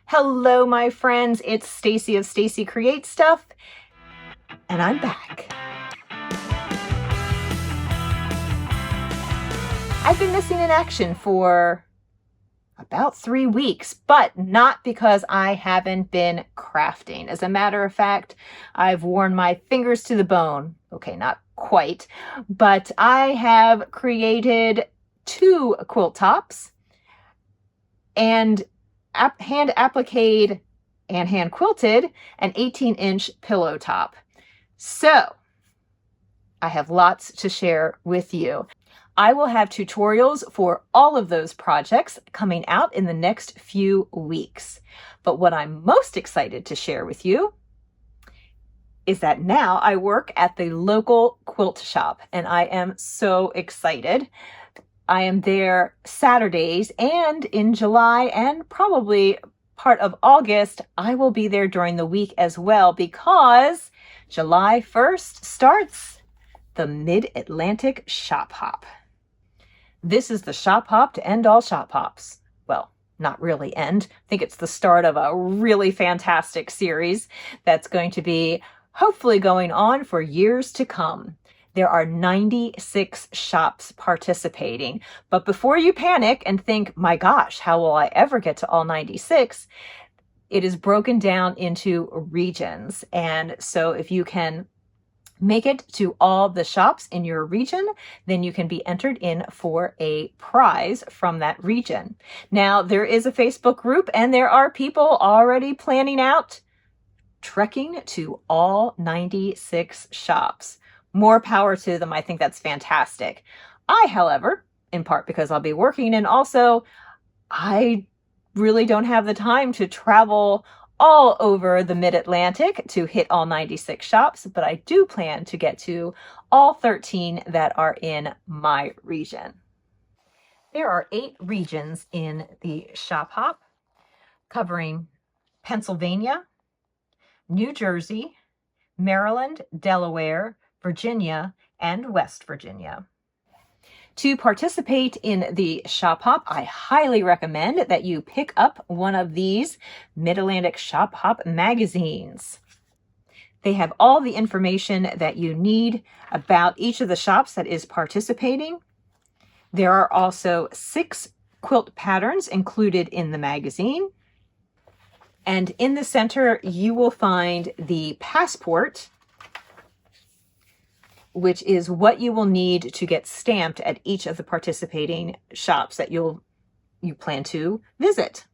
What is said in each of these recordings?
Hello, my friends. It's Stacy of Stacy Creates Stuff, and I'm back. I've been missing in action for about 3 weeks, but not because I haven't been crafting. As a matter of fact, I've worn my fingers to the bone. Okay, not quite, but I have created 2 quilt tops and hand appliqued and hand quilted an 18-inch pillow top. So I have lots to share with you. I will have tutorials for all of those projects coming out in the next few weeks. But what I'm most excited to share with you is that now I work at the local quilt shop, and I am so excited. I am there Saturdays, and in July and probably part of August, I will be there during the week as well, because July 1st starts the Mid-Atlantic Shop Hop. This is the shop hop to end all shop hops. Well, not really end. I think it's the start of a really fantastic series that's going to be hopefully going on for years to come. There are 96 shops participating. But before you panic and think, my gosh, how will I ever get to all 96? It is broken down into regions. And so if you can make it to all the shops in your region, then you can be entered in for a prize from that region. Now, there is a Facebook group, and there are people already planning out trekking to all 96 shops. More power to them. I think that's fantastic. I, however, in part because I'll be working, and also I really don't have the time to travel all over the Mid-Atlantic to hit all 96 shops, but I do plan to get to all 13 that are in my region. There are 8 regions in the shop hop, covering Pennsylvania, New Jersey, Maryland, Delaware, Virginia, and West Virginia. To participate in the shop hop, I highly recommend that you pick up one of these Mid-Atlantic Shop Hop magazines. They have all the information that you need about each of the shops that is participating. There are also 6 quilt patterns included in the magazine. And in the center, you will find the passport, which is what you will need to get stamped at each of the participating shops that you plan to visit.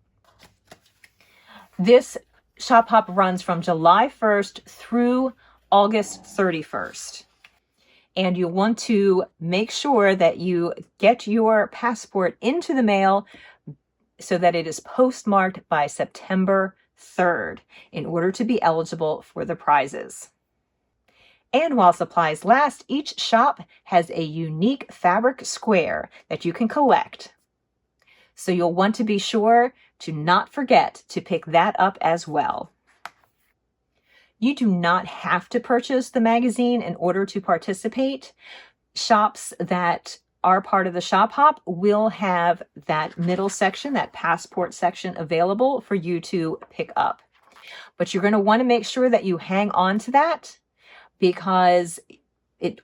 This shop hop runs from July 1st through August 31st. And you want to make sure that you get your passport into the mail so that it is postmarked by September 3rd in order to be eligible for the prizes. And while supplies last, each shop has a unique fabric square that you can collect. So you'll want to be sure to not forget to pick that up as well. You do not have to purchase the magazine in order to participate. Shops that are part of the shop hop will have that middle section, that passport section, available for you to pick up. But you're going to want to make sure that you hang on to that, because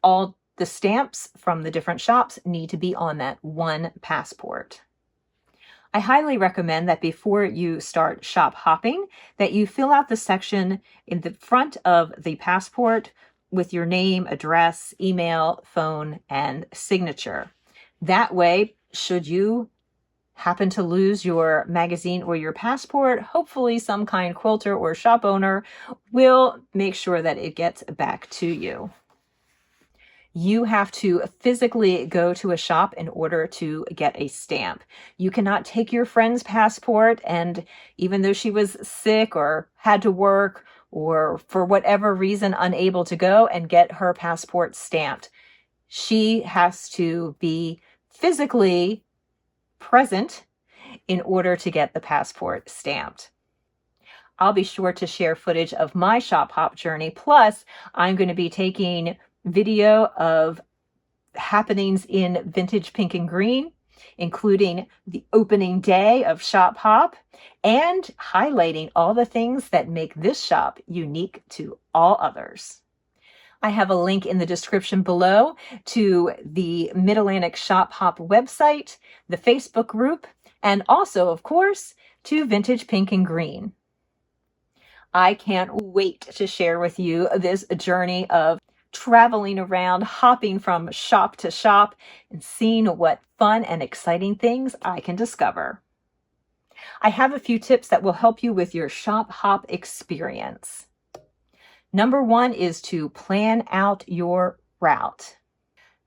all the stamps from the different shops need to be on that one passport. I highly recommend that before you start shop hopping, that you fill out the section in the front of the passport with your name, address, email, phone, and signature. That way, should you happen to lose your magazine or your passport, hopefully some kind quilter or shop owner will make sure that it gets back to you. You have to physically go to a shop in order to get a stamp. You cannot take your friend's passport, and even though she was sick or had to work or for whatever reason unable to go and get her passport stamped, she has to be physically present in order to get the passport stamped. I'll be sure to share footage of my shop hop journey. Plus, I'm going to be taking video of happenings in Vintage Pink and Green, including the opening day of Shop Hop and highlighting all the things that make this shop unique to all others. I have a link in the description below to the Mid-Atlantic Shop Hop website, the Facebook group, and also, of course, to Vintage Pink and Green. I can't wait to share with you this journey of traveling around, hopping from shop to shop, and seeing what fun and exciting things I can discover. I have a few tips that will help you with your shop hop experience. Number one is to plan out your route.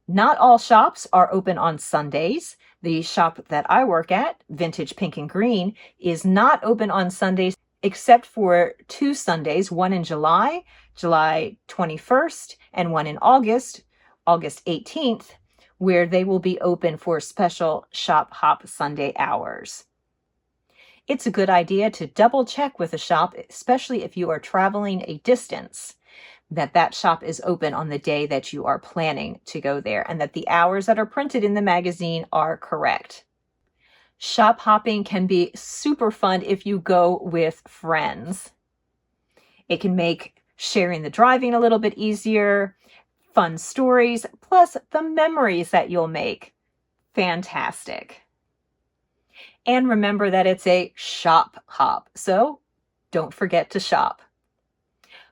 Not all shops are open on Sundays. The shop that I work at, Vintage Pink and Green, is not open on Sundays except for 2 Sundays, one in July, July 21st, and one in August, August 18th, where they will be open for special shop hop Sunday hours. It's a good idea to double check with a shop, especially if you are traveling a distance, that that shop is open on the day that you are planning to go there and that the hours that are printed in the magazine are correct. Shop hopping can be super fun if you go with friends. It can make sharing the driving a little bit easier, fun stories, plus the memories that you'll make. Fantastic. And remember that it's a shop hop, so don't forget to shop.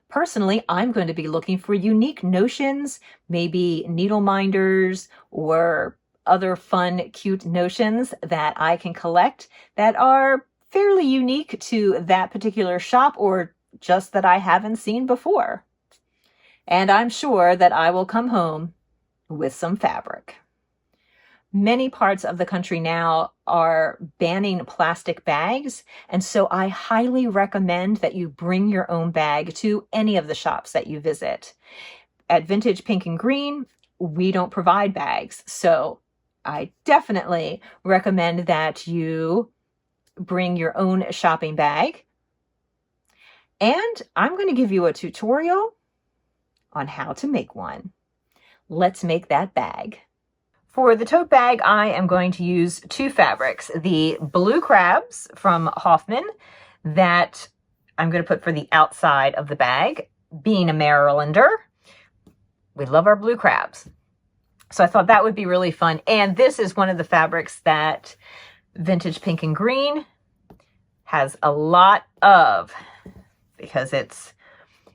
Personally, I'm going to be looking for unique notions, maybe needle minders or other fun, cute notions that I can collect that are fairly unique to that particular shop or just that I haven't seen before. And I'm sure that I will come home with some fabric. Many parts of the country now are banning plastic bags, and so I highly recommend that you bring your own bag to any of the shops that you visit. At Vintage Pink and Green, we don't provide bags, so I definitely recommend that you bring your own shopping bag. And I'm going to give you a tutorial on how to make one. Let's make that bag. For the tote bag, I am going to use 2 fabrics. The blue crabs from Hoffman that I'm going to put for the outside of the bag. Being a Marylander, we love our blue crabs. So I thought that would be really fun. And this is one of the fabrics that Vintage Pink and Green has a lot of because it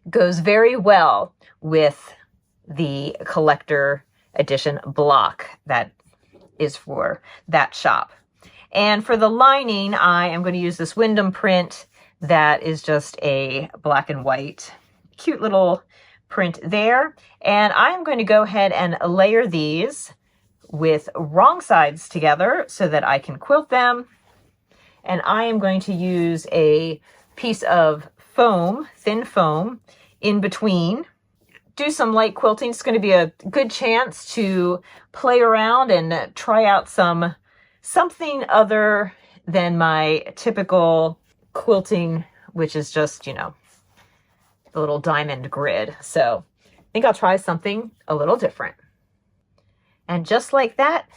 goes very well with the collector edition block that is for that shop. And for the lining, I am going to use this Wyndham print that is just a black and white, cute little print there. And I'm going to go ahead and layer these with wrong sides together so that I can quilt them. And I am going to use a piece of foam, thin foam, in between. Do some light quilting. It's going to be a good chance to play around and try out something other than my typical quilting, which is just, you know, the little diamond grid. So I think I'll try something a little different. And just like that,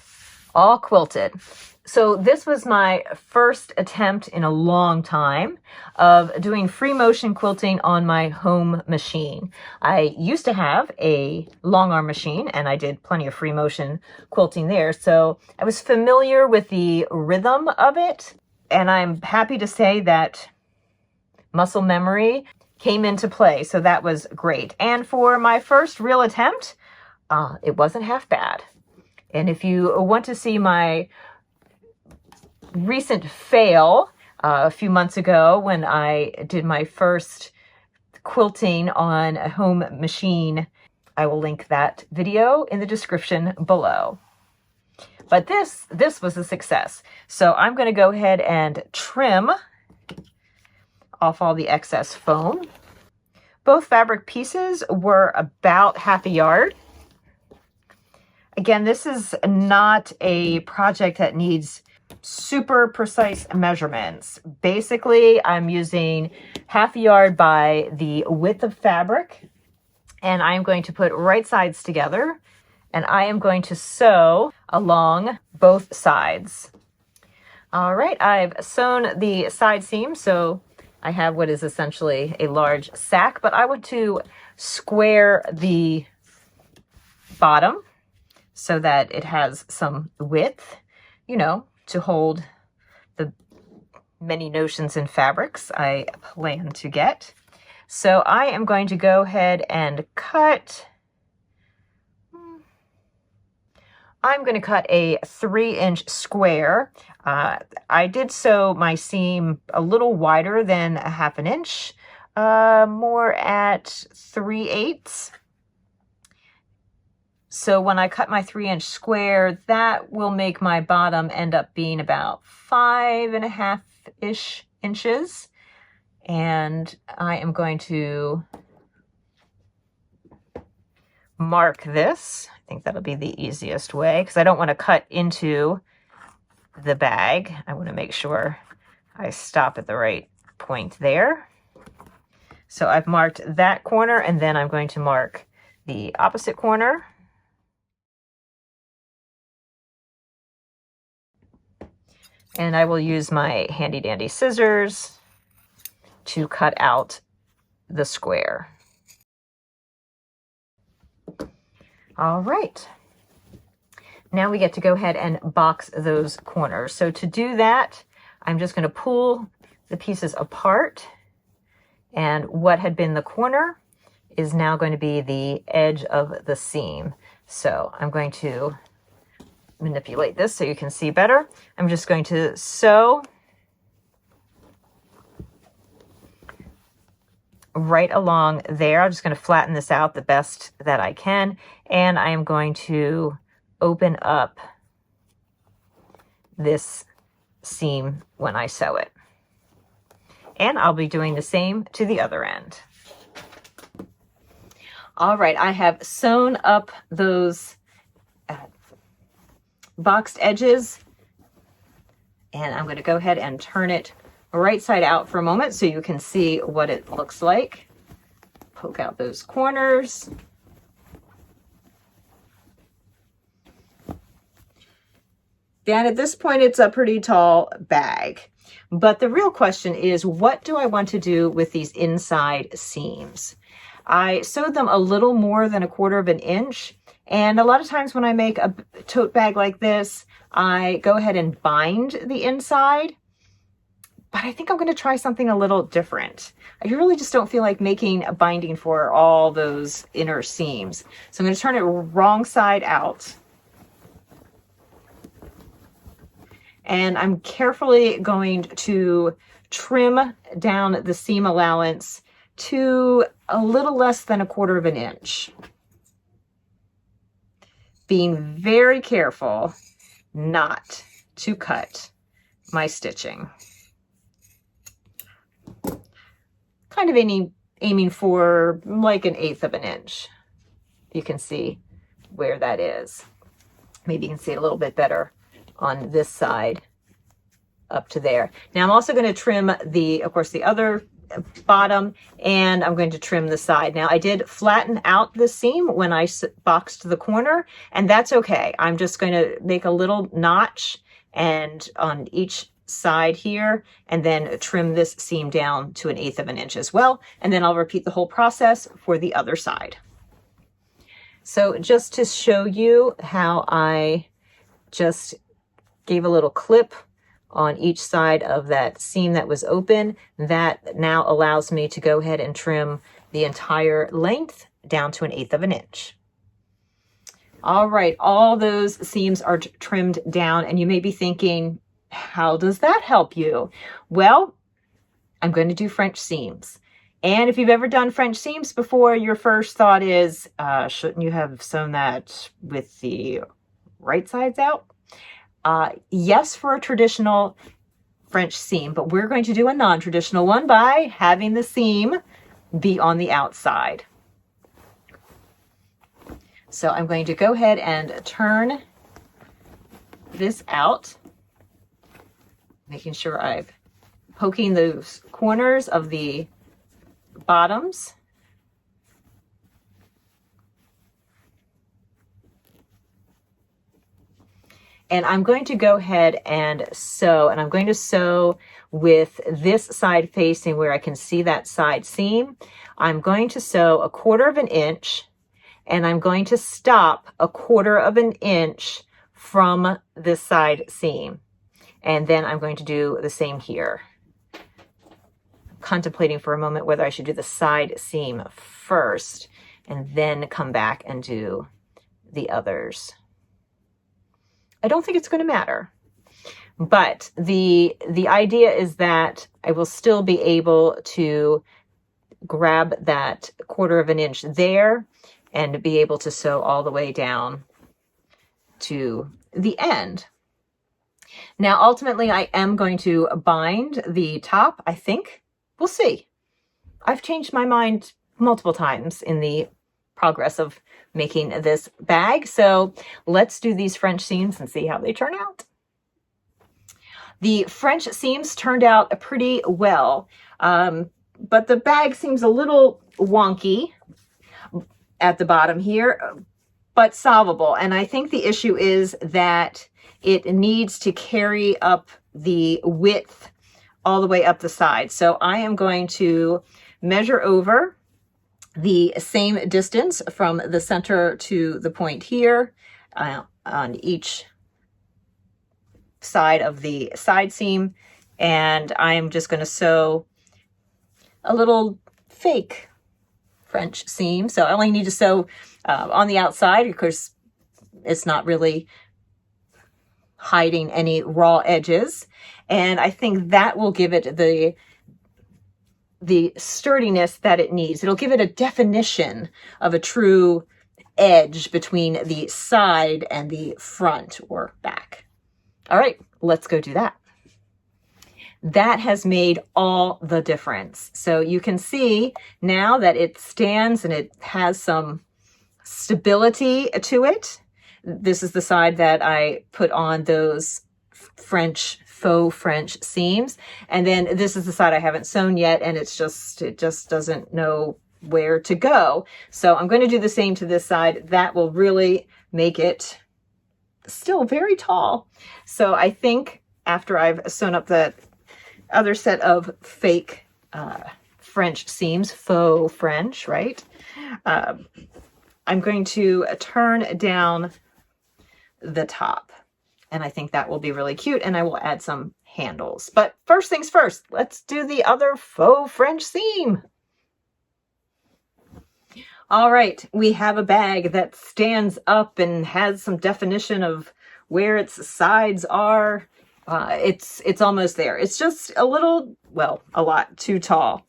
all quilted. So this was my first attempt in a long time of doing free motion quilting on my home machine. I used to have a long arm machine and I did plenty of free motion quilting there. So I was familiar with the rhythm of it. And I'm happy to say that muscle memory came into play. So that was great. And for my first real attempt, it wasn't half bad. And if you want to see my recent fail a few months ago when I did my first quilting on a home machine, I will link that video in the description below. But this was a success. So I'm going to go ahead and trim off all the excess foam. Both fabric pieces were about ½ yard. Again, this is not a project that needs super precise measurements. Basically, I'm using ½ yard by the width of fabric, and I'm going to put right sides together, and I am going to sew along both sides. All right, I've sewn the side seam, so I have what is essentially a large sack, but I want to square the bottom so that it has some width, you know, to hold the many notions in fabrics I plan to get. So I am going to go ahead and cut. I'm going to cut a 3-inch square. I did sew my seam a little wider than a 1/2 inch, more at 3/8. So when I cut my 3-inch square, that will make my bottom end up being about 5.5-ish inches. And I am going to mark this. I think that'll be the easiest way because I don't want to cut into the bag. I want to make sure I stop at the right point there. So I've marked that corner, and then I'm going to mark the opposite corner. And I will use my handy dandy scissors to cut out the square. All right. Now we get to go ahead and box those corners. So to do that, I'm just going to pull the pieces apart, and what had been the corner is now going to be the edge of the seam. So I'm going to manipulate this so you can see better. I'm just going to sew right along there. I'm just going to flatten this out the best that I can, and I am going to open up this seam when I sew it. And I'll be doing the same to the other end. All right, I have sewn up those boxed edges, and I'm going to go ahead and turn it right side out for a moment so you can see what it looks like. Poke out those corners. And at this point, it's a pretty tall bag. But the real question is, what do I want to do with these inside seams? I sewed them a little more than 1/4 inch. And a lot of times when I make a tote bag like this, I go ahead and bind the inside. But I think I'm going to try something a little different. I really just don't feel like making a binding for all those inner seams. So I'm going to turn it wrong side out. And I'm carefully going to trim down the seam allowance to a little less than 1/4 inch. Being very careful not to cut my stitching. Kind of aiming for like 1/8 inch. You can see where that is. Maybe you can see it a little bit better on this side up to there. Now I'm also going to trim of course, the other bottom, and I'm going to trim the side. Now I did flatten out the seam when I boxed the corner, and that's okay. I'm just going to make a little notch and on each side here, and then trim this seam down to 1/8 inch as well. And then I'll repeat the whole process for the other side. So just to show you how I just gave a little clip on each side of that seam that was open, that now allows me to go ahead and trim the entire length down to 1/8 inch. All right, all those seams are trimmed down, and you may be thinking, how does that help you? Well, I'm going to do French seams. And if you've ever done French seams before, your first thought is, shouldn't you have sewn that with the right sides out? Yes, for a traditional French seam, but we're going to do a non-traditional one by having the seam be on the outside. So I'm going to go ahead and turn this out, making sure I'm poking those corners of the bottoms. And I'm going to go ahead and sew, and I'm going to sew with this side facing where I can see that side seam. I'm going to sew 1/4 of an inch, and I'm going to stop 1/4 of an inch from this side seam. And then I'm going to do the same here. Contemplating for a moment whether I should do the side seam first and then come back and do the others. I don't think it's going to matter, but the idea is that I will still be able to grab that 1/4 of an inch there and be able to sew all the way down to the end. Now, ultimately, I am going to bind the top, I think. We'll see. I've changed my mind multiple times in the progress of making this bag. So let's do these French seams and see how they turn out. The French seams turned out pretty well, but the bag seems a little wonky at the bottom here, but solvable. And I think the issue is that it needs to carry up the width all the way up the side. So I am going to measure over the same distance from the center to the point here on each side of the side seam. And I'm just going to sew a little fake French seam. So I only need to sew on the outside because it's not really hiding any raw edges. And I think that will give it the sturdiness that it needs. It'll give it a definition of a true edge between the side and the front or back. All right, let's go do that. That has made all the difference. So you can see now that it stands and it has some stability to it. This is the side that I put on those faux French seams. And then this is the side I haven't sewn yet, and it just doesn't know where to go. So I'm going to do the same to this side. That will really make it still very tall. So I think after I've sewn up the other set of fake French seams, faux French, right? I'm going to turn down the top. And I think that will be really cute, and I will add some handles. But first things first, let's do the other faux French seam. All right, we have a bag that stands up and has some definition of where its sides are. It's almost there. It's just a little, well, a lot too tall.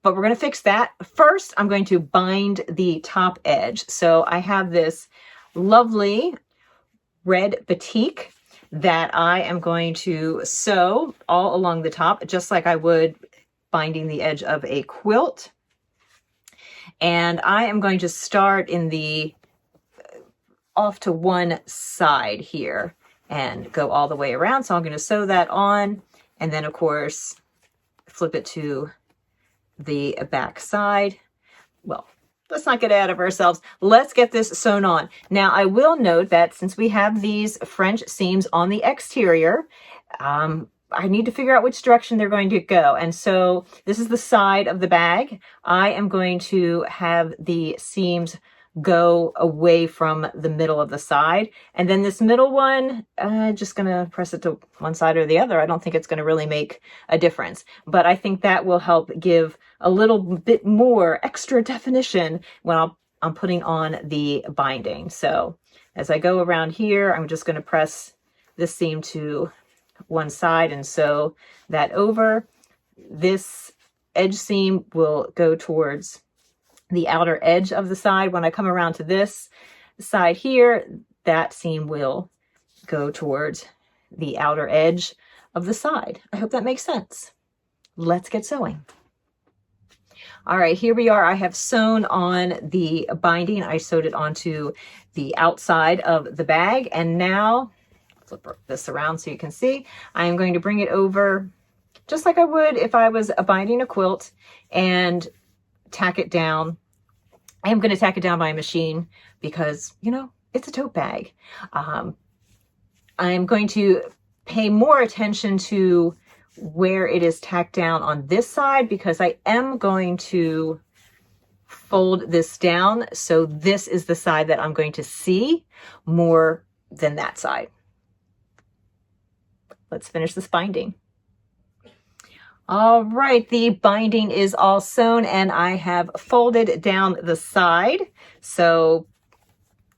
But we're going to fix that. First, I'm going to bind the top edge. So I have this lovely red batik that I am going to sew all along the top, just like I would binding the edge of a quilt. And I am going to start in the off to one side here and go all the way around. So I'm going to sew that on, and then of course flip it to the back side. Well, let's not get ahead of ourselves. Let's get this sewn on. Now, I will note that since we have these French seams on the exterior, I need to figure out which direction they're going to go. And so this is the side of the bag. I am going to have the seams go away from the middle of the side. And then this middle one, just going to press it to one side or the other. I don't think it's going to really make a difference, but I think that will help give a little bit more extra definition when I'm putting on the binding. So as I go around here, I'm just going to press this seam to one side and sew that over. This edge seam will go towards the outer edge of the side. When I come around to this side here, that seam will go towards the outer edge of the side. I hope that makes sense. Let's get sewing. All right, here we are. I have sewn on the binding. I sewed it onto the outside of the bag. And now, flip this around so you can see, I am going to bring it over just like I would if I was binding a quilt and tack it down. I am going to tack it down by machine because, you know, it's a tote bag. I'm going to pay more attention to where it is tacked down on this side, because I am going to fold this down. So this is the side that I'm going to see more than that side. Let's finish this binding. All right, the binding is all sewn and I have folded down the side so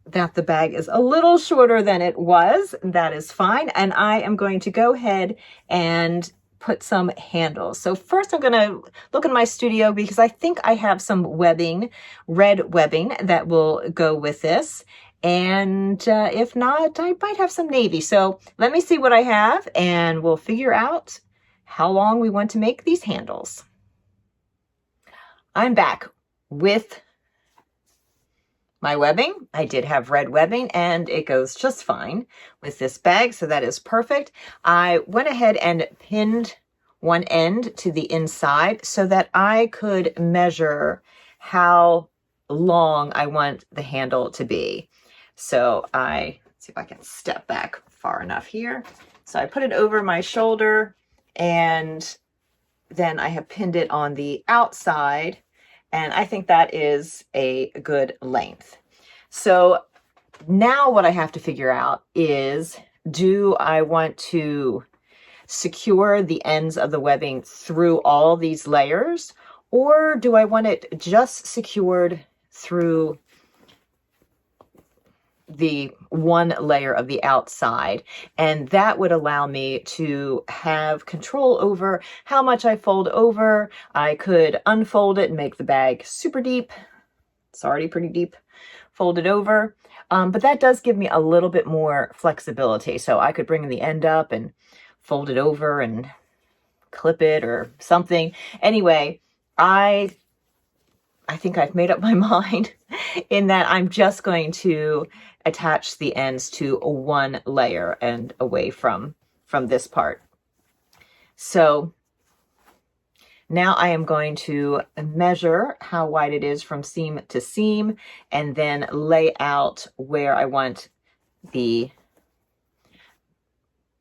that the bag is a little shorter than it was. That is fine. And I am going to go ahead and put some handles. So first I'm going to look in my studio because I think I have some webbing, red webbing that will go with this. And if not, I might have some navy. So let me see what I have and we'll figure out how long we want to make these handles. I'm back with my webbing. I did have red webbing and it goes just fine with this bag, so that is perfect. I went ahead and pinned one end to the inside so that I could measure how long I want the handle to be. So let's see if I can step back far enough here. So I put it over my shoulder and then I have pinned it on the outside, and I think that is a good length. So now what I have to figure out is, do I want to secure the ends of the webbing through all these layers, or do I want it just secured through the one layer of the outside? And that would allow me to have control over how much I fold over. I could unfold it and make the bag super deep. It's already pretty deep. Fold it over. But that does give me a little bit more flexibility. So I could bring the end up and fold it over and clip it or something. Anyway, I think I've made up my mind in that I'm just going to attach the ends to one layer and away from this part. So now I am going to measure how wide it is from seam to seam and then lay out where I want the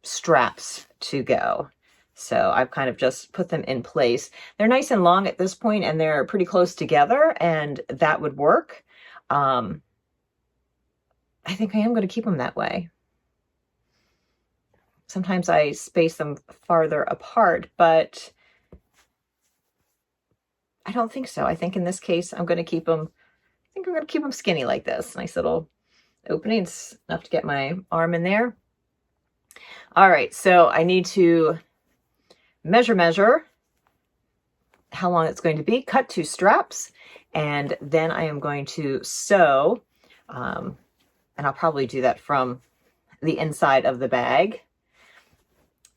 straps to go. So I've kind of just put them in place. They're nice and long at this point and they're pretty close together, and that would work. I think I am going to keep them that way. Sometimes I space them farther apart, but I don't think so. I think in this case, I'm going to keep them, I think I'm going to keep them skinny like this. Nice little openings, enough to get my arm in there. All right, so I need to measure how long it's going to be, cut 2 straps, and then I am going to sew, and I'll probably do that from the inside of the bag.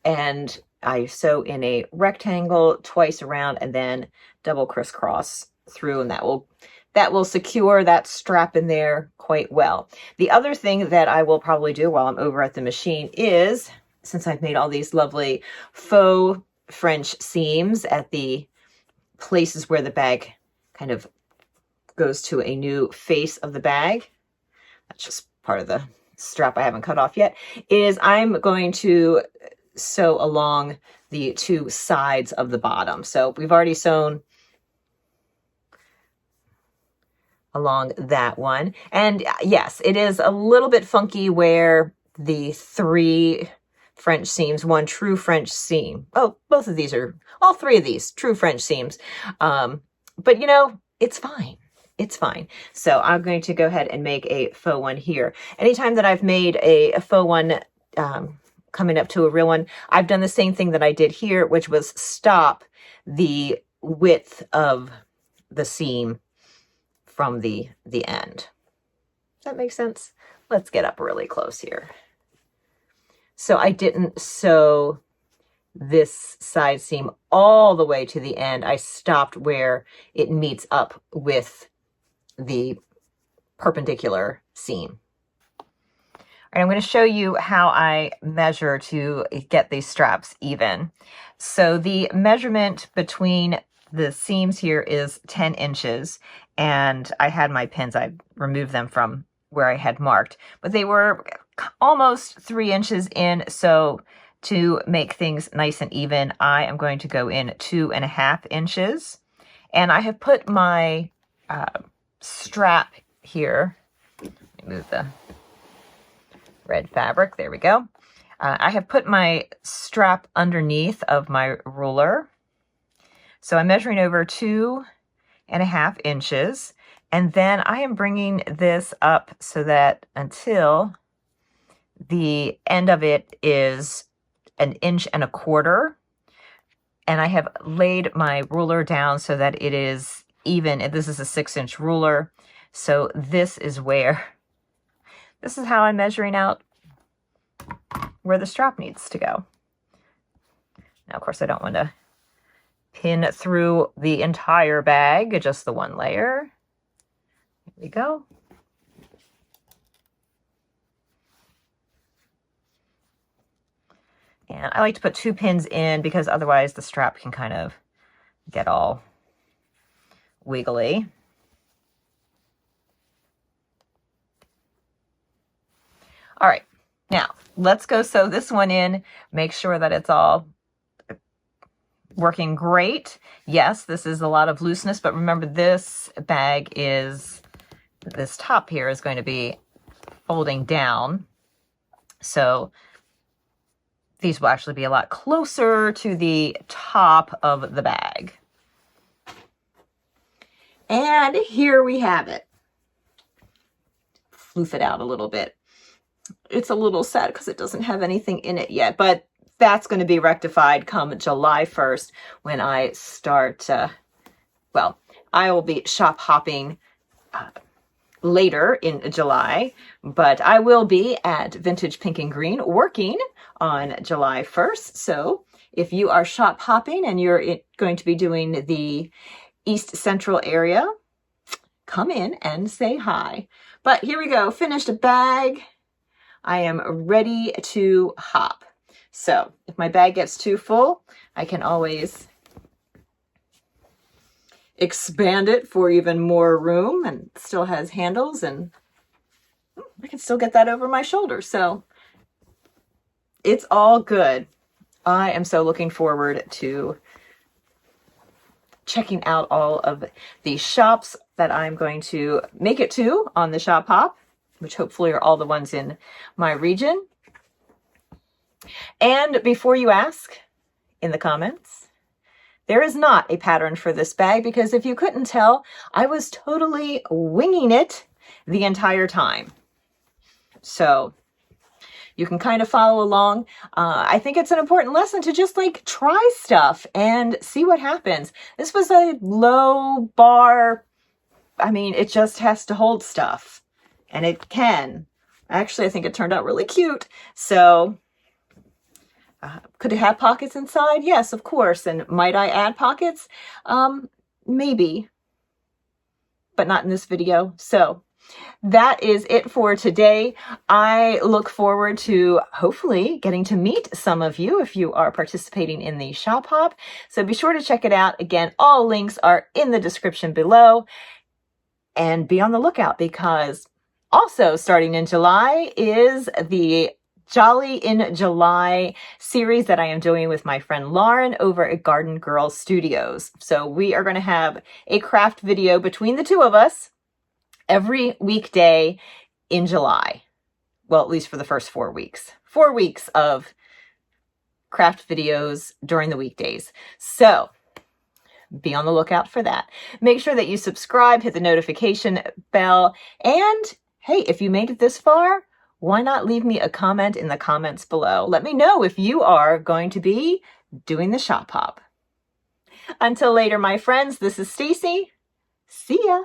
And I sew in a rectangle twice around and then double crisscross through, and that will secure that strap in there quite well. The other thing that I will probably do while I'm over at the machine is, since I've made all these lovely faux French seams at the places where the bag kind of goes to a new face of the bag, that's just part of the strap I haven't cut off yet, is I'm going to sew along the 2 sides of the bottom. So we've already sewn along that one. And yes, it is a little bit funky where the 3 French seams, 1 true French seam. Oh, both of these are, all 3 of these true French seams. But you know, it's fine. It's fine. So I'm going to go ahead and make a faux one here. Anytime that I've made a faux one coming up to a real one, I've done the same thing that I did here, which was stop the width of the seam from the end. Does that make sense? Let's get up really close here. So I didn't sew this side seam all the way to the end. I stopped where it meets up with the perpendicular seam. All right, I'm going to show you how I measure to get these straps even. So the measurement between the seams here is 10 inches, and I had my pins, I removed them from where I had marked, but they were almost 3 inches in. So to make things nice and even, I am going to go in 2.5 inches. And I have put my strap here. Let me move the red fabric. There we go. I have put my strap underneath of my ruler. So I'm measuring over 2.5 inches. And then I am bringing this up so that until the end of it is 1.25 inches. And I have laid my ruler down so that it is even. This is a 6-inch ruler. So this is how I'm measuring out where the strap needs to go. Now, of course, I don't want to pin through the entire bag, just the one layer. There we go. And I like to put 2 pins in because otherwise the strap can kind of get all wiggly. All right, now let's go sew this one in. Make sure that it's all working great. Yes, this is a lot of looseness, but remember this top here is going to be folding down. So these will actually be a lot closer to the top of the bag. And here we have it. Floof it out a little bit. It's a little sad because it doesn't have anything in it yet, but that's going to be rectified come July 1st when I start, I will be shop hopping later in July, but I will be at Vintage Pink and Green working on July 1st. So if you are shop hopping and you're going to be doing the East Central area, come in and say hi. But here we go, finished bag. I am ready to hop. So if my bag gets too full, I can always expand it for even more room, and it still has handles, and I can still get that over my shoulder. So it's all good. I am so looking forward to checking out all of the shops that I'm going to make it to on the shop hop, which hopefully are all the ones in my region. And before you ask in the comments, there is not a pattern for this bag, because if you couldn't tell, I was totally winging it the entire time. So you can kind of follow along. I think it's an important lesson to just try stuff and see what happens. This was a low bar. I mean, it just has to hold stuff, and it can. Actually, I think it turned out really cute. So could it have pockets inside? Yes, of course. And might I add pockets? Maybe, but not in this video. So that is it for today. I look forward to hopefully getting to meet some of you if you are participating in the shop hop. So be sure to check it out. Again, all links are in the description below. And be on the lookout, because also starting in July is the Jolly in July series that I am doing with my friend Lauren over at Garden Girl Studios. So we are going to have a craft video between the two of us every weekday in July. Well, at least for the first 4 weeks. 4 weeks of craft videos during the weekdays. So be on the lookout for that. Make sure that you subscribe, hit the notification bell, and hey, if you made it this far, why not leave me a comment in the comments below? Let me know if you are going to be doing the shop hop. Until later, my friends, this is Stacy. See ya.